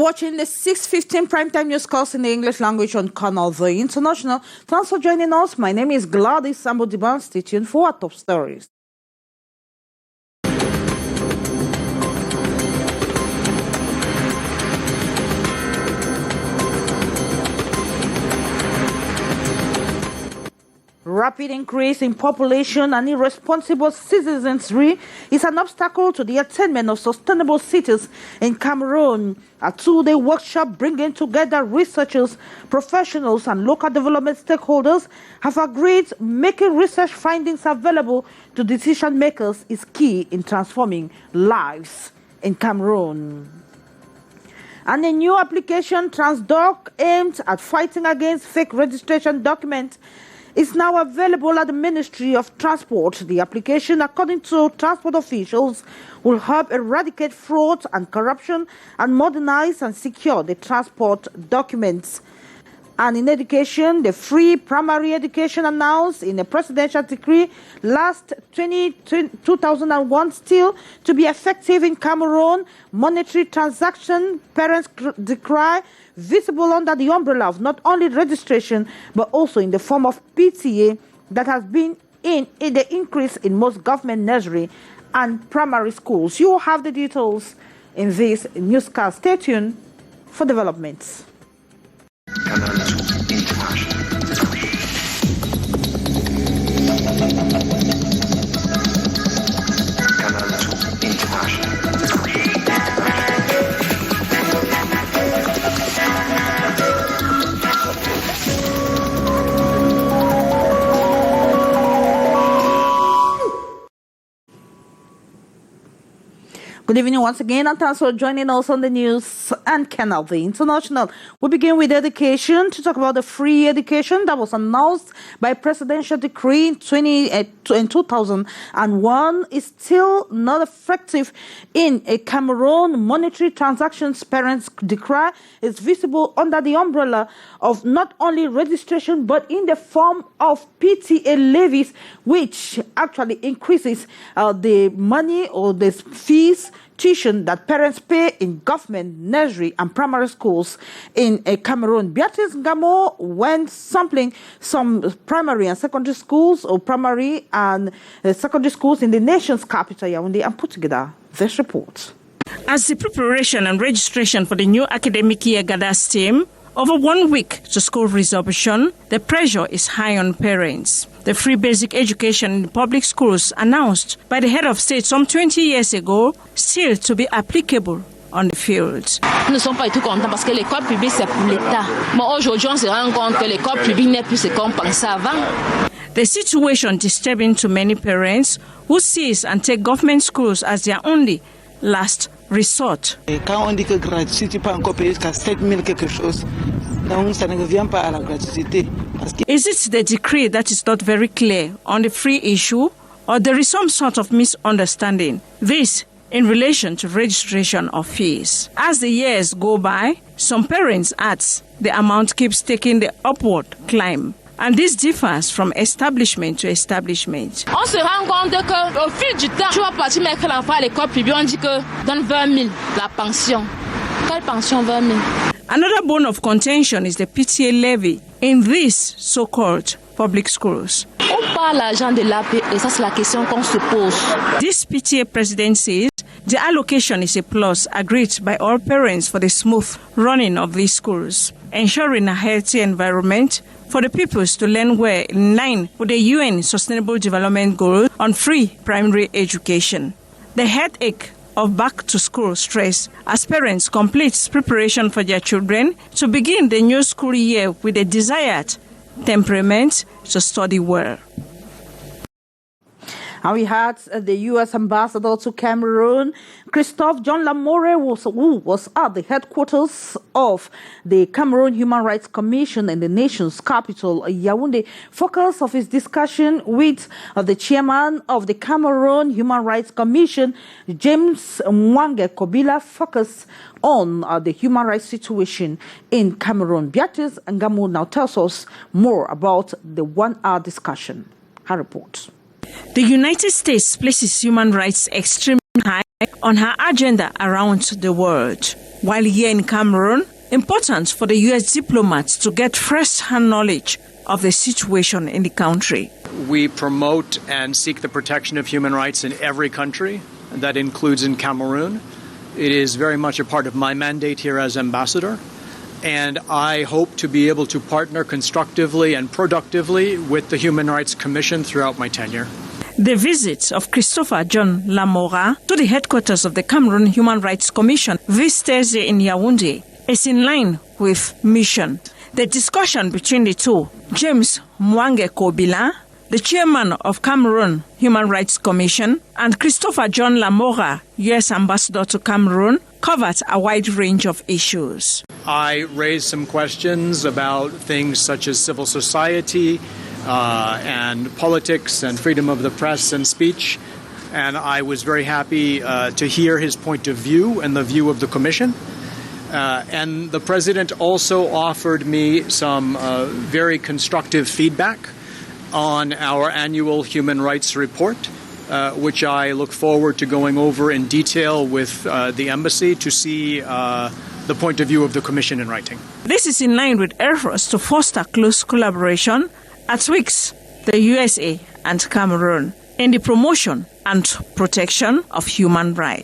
You're watching the 6:15 primetime news course in the English language on Canal, the International. Thanks for joining us. My name is Gladys Sambo-Diban. Stay tuned for our top stories. Rapid increase in population and irresponsible citizenry is an obstacle to the attainment of sustainable cities in Cameroon. A two-day workshop bringing together researchers, professionals, and local development stakeholders have agreed making research findings available to decision makers is key in transforming lives in Cameroon. And a new application, Transdoc, aimed at fighting against fake registration documents, is now available at the Ministry of Transport. The application, according to transport officials, will help eradicate fraud and corruption and modernize and secure the transport documents. And in education, the free primary education announced in a presidential decree last 2001 still to be effective in Cameroon. Monetary transaction parents decry visible under the umbrella of not only registration but also in the form of PTA that has been in the increase in most government nursery and primary schools. You will have the details in this newscast. Stay tuned for developments. Canal Good evening once again, and thanks for joining us on the news and Canal, the International. We begin with education to talk about the free education that was announced by presidential decree in 2001 is still not effective in a Cameroon. Monetary transactions parents decry is visible under the umbrella of not only registration but in the form of PTA levies, which actually increases the money or the fees tuition that parents pay in government, nursery, and primary schools in Cameroon. Beatrice Ngamo went sampling some primary and secondary schools, or primary and secondary schools in the nation's capital, Yaoundé, and put together this report. As the preparation and registration for the new academic year gathers steam, over 1 week to school resumption, the pressure is high on parents. The free basic education in public schools announced by the head of state some 20 years ago still to be applicable on the field. Nous ne sommes pas du tout contents parce que l'école publique c'est pour l'État. Mais aujourd'hui on se rend compte que l'école publique n'est plus ce qu'on pensait avant. The situation disturbing to many parents who seize and take government schools as their only last resort. Quand on dit que gratuit, tu peux encore payer jusqu'à 7 000 quelque chose. Donc ça ne revient pas à la gratuité. Is it the decree that is not very clear on the free issue, or there is some sort of misunderstanding? This in relation to registration of fees. As the years go by, some parents add the amount keeps taking the upward climb. And this differs from establishment to establishment. On se rend compte qu'au fil du temps, tu vas partir mettre l'enfant à l'école publique, on dit que donne 20 000 la pension. Quelle pension 20 000? Another bone of contention is the PTA levy in these so-called public schools. Où part l'argent de l'APE? Et ça, c'est la question qu'on se pose. This PTA president says the allocation is a plus agreed by all parents for the smooth running of these schools, ensuring a healthy environment for the pupils to learn well in line with the UN Sustainable Development Goal on free primary education. The headache of back-to-school stress as parents complete preparation for their children to begin the new school year with a desired temperament to study well. And we had the U.S. ambassador to Cameroon, Christophe John Lamore, who was at the headquarters of the Cameroon Human Rights Commission in the nation's capital, Yaoundé. Focus of his discussion with the chairman of the Cameroon Human Rights Commission, James Mwange Kobila, focused on the human rights situation in Cameroon. Beatrice Ngamo now tells us more about the 1-hour discussion. Her report. The United States places human rights extremely high on her agenda around the world. While here in Cameroon, important for the U.S. diplomats to get first-hand knowledge of the situation in the country. We promote and seek the protection of human rights in every country. That includes in Cameroon. It is very much a part of my mandate here as ambassador. And I hope to be able to partner constructively and productively with the Human Rights Commission throughout my tenure. The visit of Christopher John Lamora to the headquarters of the Cameroon Human Rights Commission this Thursday in Yaoundé is in line with mission. The discussion between the two, James Mwange Kobila, the chairman of Cameroon Human Rights Commission, and Christopher John Lamora, U.S. ambassador to Cameroon, covered a wide range of issues. I raised some questions about things such as civil society and politics and freedom of the press and speech. And I was very happy to hear his point of view and the view of the Commission. And the President also offered me some very constructive feedback on our annual human rights report, which I look forward to going over in detail with the embassy to see the point of view of the Commission in writing. This is in line with efforts to foster close collaboration betwixt the USA and Cameroon in the promotion and protection of human rights.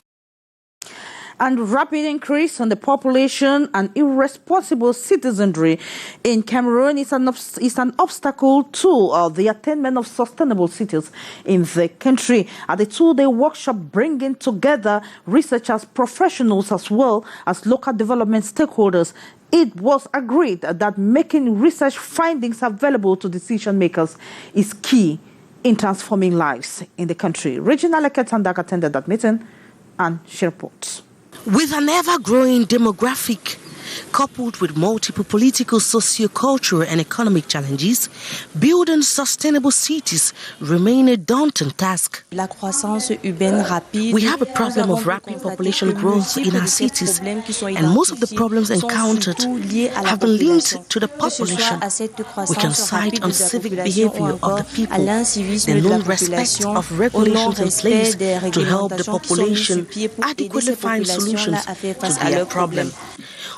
And rapid increase on the population and irresponsible citizenry in Cameroon is an obstacle to the attainment of sustainable cities in the country. At the two-day workshop bringing together researchers, professionals, as well as local development stakeholders, it was agreed that making research findings available to decision makers is key in transforming lives in the country. Regional Tandak attended that meeting and she reports. With an ever-growing demographic, coupled with multiple political, socio-cultural and economic challenges, building sustainable cities remain a daunting task. We have a problem of rapid population growth in our cities, and most of the problems encountered have been linked to the population. We can cite civic behavior of the people, the non-respect of regulations in place to help the population adequately find solutions to their problem.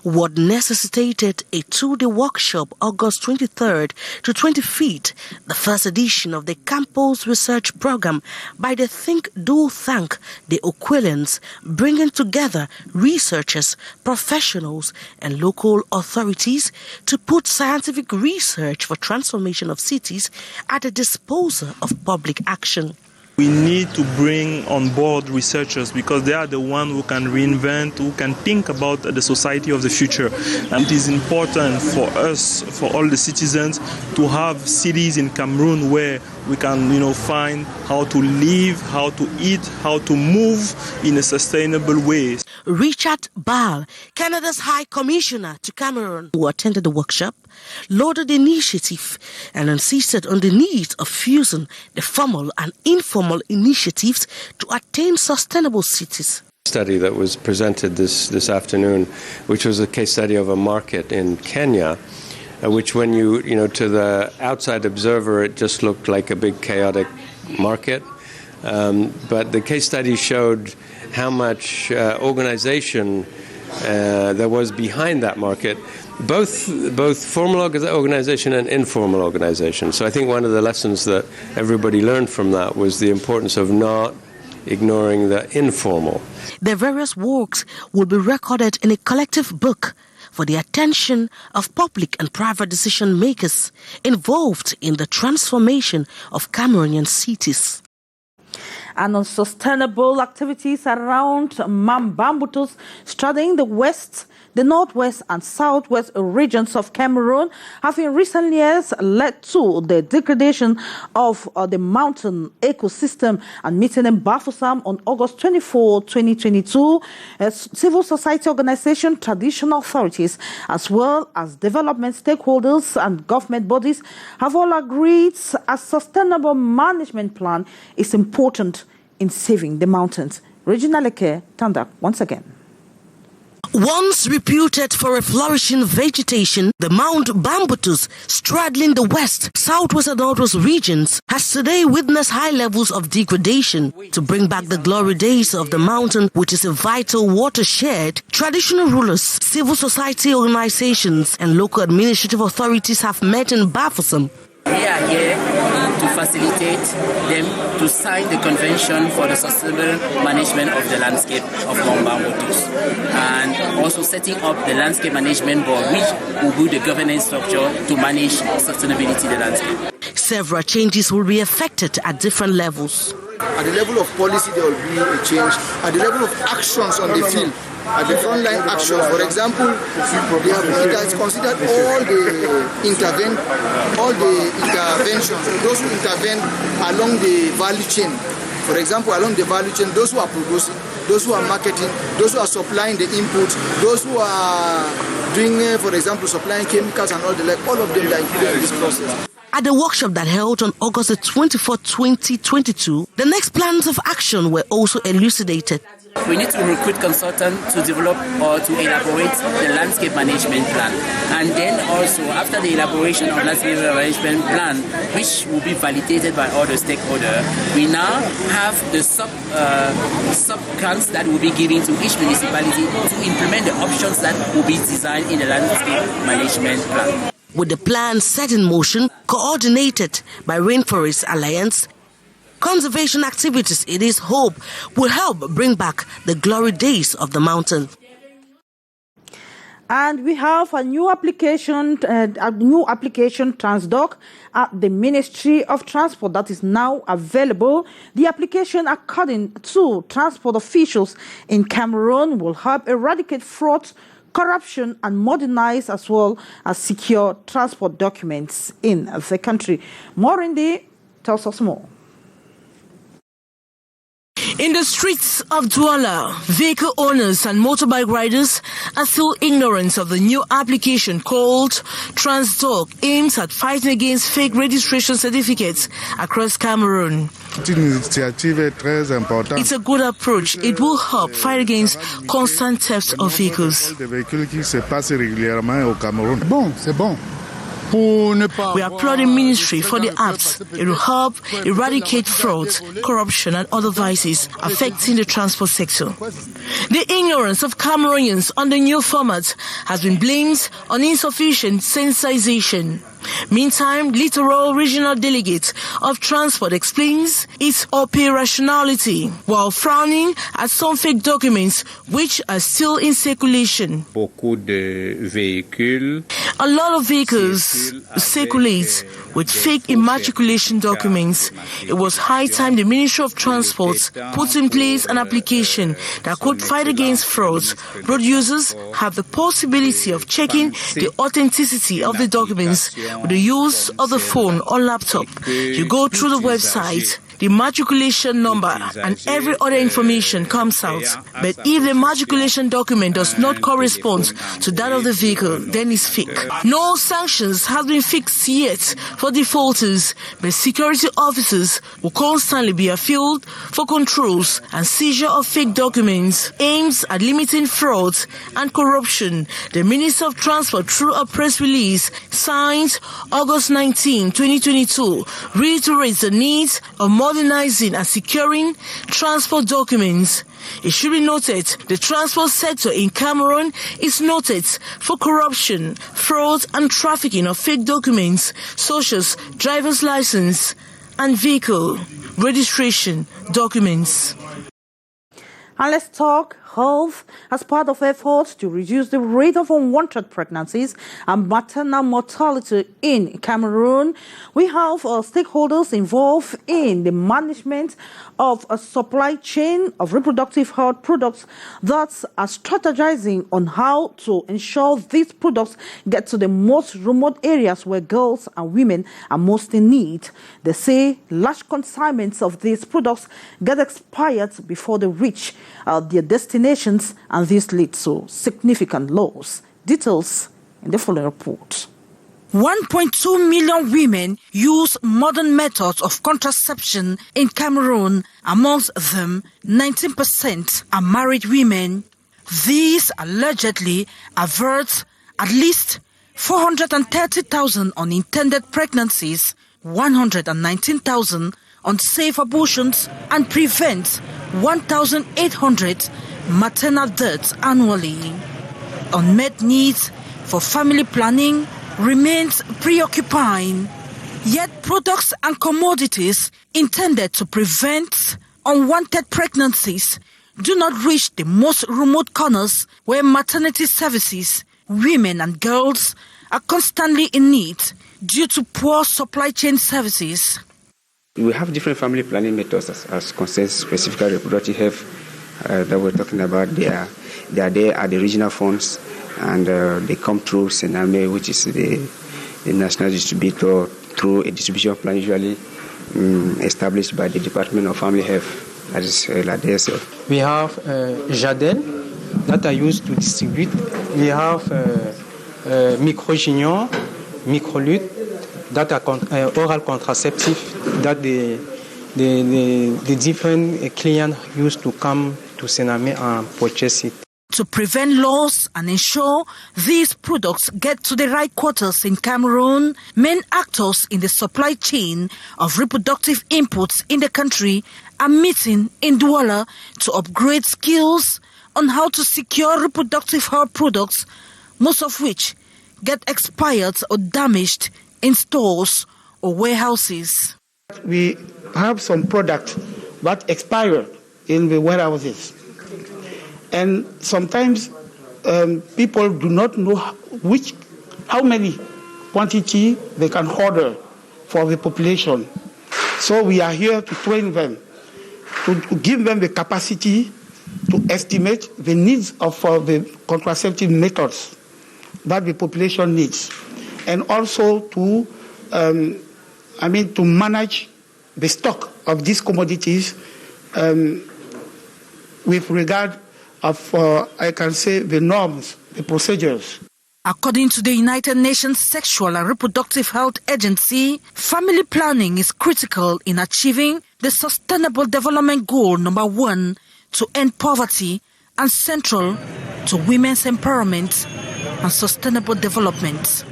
What necessitated a two-day workshop, August 23rd to 25th, the first edition of the Campus Research Program by the Think, Do, Thank, the Aquilians, bringing together researchers, professionals, and local authorities to put scientific research for transformation of cities at the disposal of public action. We need to bring on board researchers because they are the ones who can reinvent, who can think about the society of the future. And it is important for us, for all the citizens, to have cities in Cameroon where we can, find how to live, how to eat, how to move in a sustainable way. Richard Ball, Canada's High Commissioner to Cameroon, who attended the workshop, lauded the initiative and insisted on the need of fusing the formal and informal initiatives to attain sustainable cities. Study that was presented this afternoon, which was a case study of a market in Kenya, which when to the outside observer, it just looked like a big chaotic market. But the case study showed how much organization there was behind that market, both formal organization and informal organization. So I think one of the lessons that everybody learned from that was the importance of not ignoring the informal. The various works will be recorded in a collective book for the attention of public and private decision makers involved in the transformation of Cameroonian cities. And on sustainable activities around Mambambutus, straddling the west, the northwest and southwest regions of Cameroon have in recent years led to the degradation of the mountain ecosystem. And meeting in Bafoussam on August 24, 2022, civil society organization, traditional authorities, as well as development stakeholders and government bodies have all agreed a sustainable management plan is important in saving the mountains. Regional Tandak once again. Once reputed for a flourishing vegetation, the Mount Bambutus, straddling the west, southwest and northwest regions, has today witnessed high levels of degradation. To bring back the glory days of the mountain, which is a vital watershed, traditional rulers, civil society organizations, and local administrative authorities have met in Bafoussam. We are here to facilitate them to sign the Convention for the Sustainable Management of the Landscape of Mount Bambutus, and also setting up the Landscape Management Board, which will be the governance structure to manage sustainability of the landscape. Several changes will be effected at different levels. At the level of policy, there will be a change. At the level of actions on the field, at the frontline actions, for example, it has considered all the interventions, those who intervene along the value chain. For example, along the value chain, those who are producing, those who are marketing, those who are supplying the inputs, those who are doing, for example, supplying chemicals and all the like, all of them are included in this process. At the workshop that held on August 24, 2022, the next plans of action were also elucidated. We need to recruit consultants to develop or to elaborate the landscape management plan. And then also, after the elaboration of landscape management plan, which will be validated by all the stakeholders, we now have the sub-grants that will be given to each municipality to implement the options that will be designed in the landscape management plan. With the plan set in motion, coordinated by Rainforest Alliance, conservation activities, it is hope, will help bring back the glory days of the mountain. And we have a new application Transdoc at the Ministry of Transport that is now available. The application, according to transport officials in Cameroon, will help eradicate fraud, corruption, and modernize as well as secure transport documents in the country. Morindi tells us more. In the streets of Douala, vehicle owners and motorbike riders are still ignorant of the new application called Transdoc, aims at fighting against fake registration certificates across Cameroon. It's a good approach. It will help fight against constant theft of vehicles. We applaud the ministry for the acts. It will help eradicate fraud, corruption, and other vices affecting the transport sector. The ignorance of Cameroonians on the new format has been blamed on insufficient sensitization. Meantime, Littoral Regional Delegate of Transport explains its operationality while frowning at some fake documents which are still in circulation. A lot of vehicles circulate with fake immatriculation documents. It was high time the Ministry of Transport put in place an application that could fight against frauds. Road users have the possibility of checking the authenticity of the documents with the use of the phone or laptop. You go through the website, the matriculation number and every other information comes out. But if the matriculation document does not correspond to that of the vehicle, then it's fake. No sanctions have been fixed yet for defaulters, but security officers will constantly be afield for controls and seizure of fake documents aims at limiting fraud and corruption. The Minister of Transport, through a press release signed August 19, 2022, reiterates the need of modernizing and securing transport documents. It should be noted the transport sector in Cameroon is noted for corruption, fraud, and trafficking of fake documents such as driver's license and vehicle registration documents. And let's talk health. As part of efforts to reduce the rate of unwanted pregnancies and maternal mortality in Cameroon, we have stakeholders involved in the management of a supply chain of reproductive health products that are strategizing on how to ensure these products get to the most remote areas where girls and women are most in need. They say large consignments of these products get expired before they reach their destinations, and this leads to significant loss. Details in the following report. 1.2 million women use modern methods of contraception in Cameroon. Amongst them, 19% are married women. These allegedly avert at least 430,000 unintended pregnancies, 119,000 unsafe abortions, and prevent 1,800 maternal deaths annually. Unmet needs for family planning remains preoccupying, yet products and commodities intended to prevent unwanted pregnancies do not reach the most remote corners where maternity services, women and girls are constantly in need due to poor supply chain services. We have different family planning methods as concerns specifically reproductive health that we're talking about. They are there at the regional funds, and they come through Sename, which is the national distributor, through a distribution plan usually established by the Department of Family Health. That is like DSF. We have Jadel that are used to distribute. We have Microgignon, Microlut that are oral contraceptive that the different clients used to come to Sename and purchase it. To prevent loss and ensure these products get to the right quarters in Cameroon, main actors in the supply chain of reproductive inputs in the country are meeting in Douala to upgrade skills on how to secure reproductive health products, most of which get expired or damaged in stores or warehouses. We have some products that expire in the warehouses. And sometimes people do not know how many quantity they can order for the population. So we are here to train them, to give them the capacity to estimate the needs of the contraceptive methods that the population needs, and also to manage the stock of these commodities with regard of, I can say, the norms, the procedures. According to the United Nations Sexual and Reproductive Health Agency, family planning is critical in achieving the Sustainable Development Goal number 1 to end poverty and central to women's empowerment and sustainable development.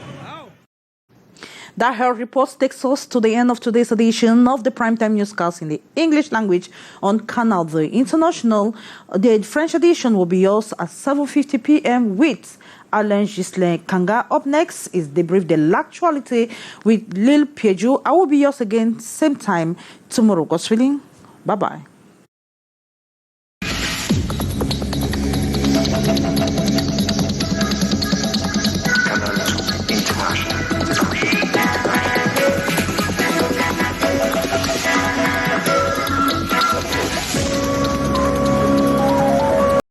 That health report takes us to the end of today's edition of the Primetime Newscast in the English language on Canal. The French edition will be yours at 7:50 p.m. with Alain Gislain Kanga. Up next is Debrief de l'Actualité with Lil Piedju. I will be yours again, same time tomorrow. God's willing. Bye-bye.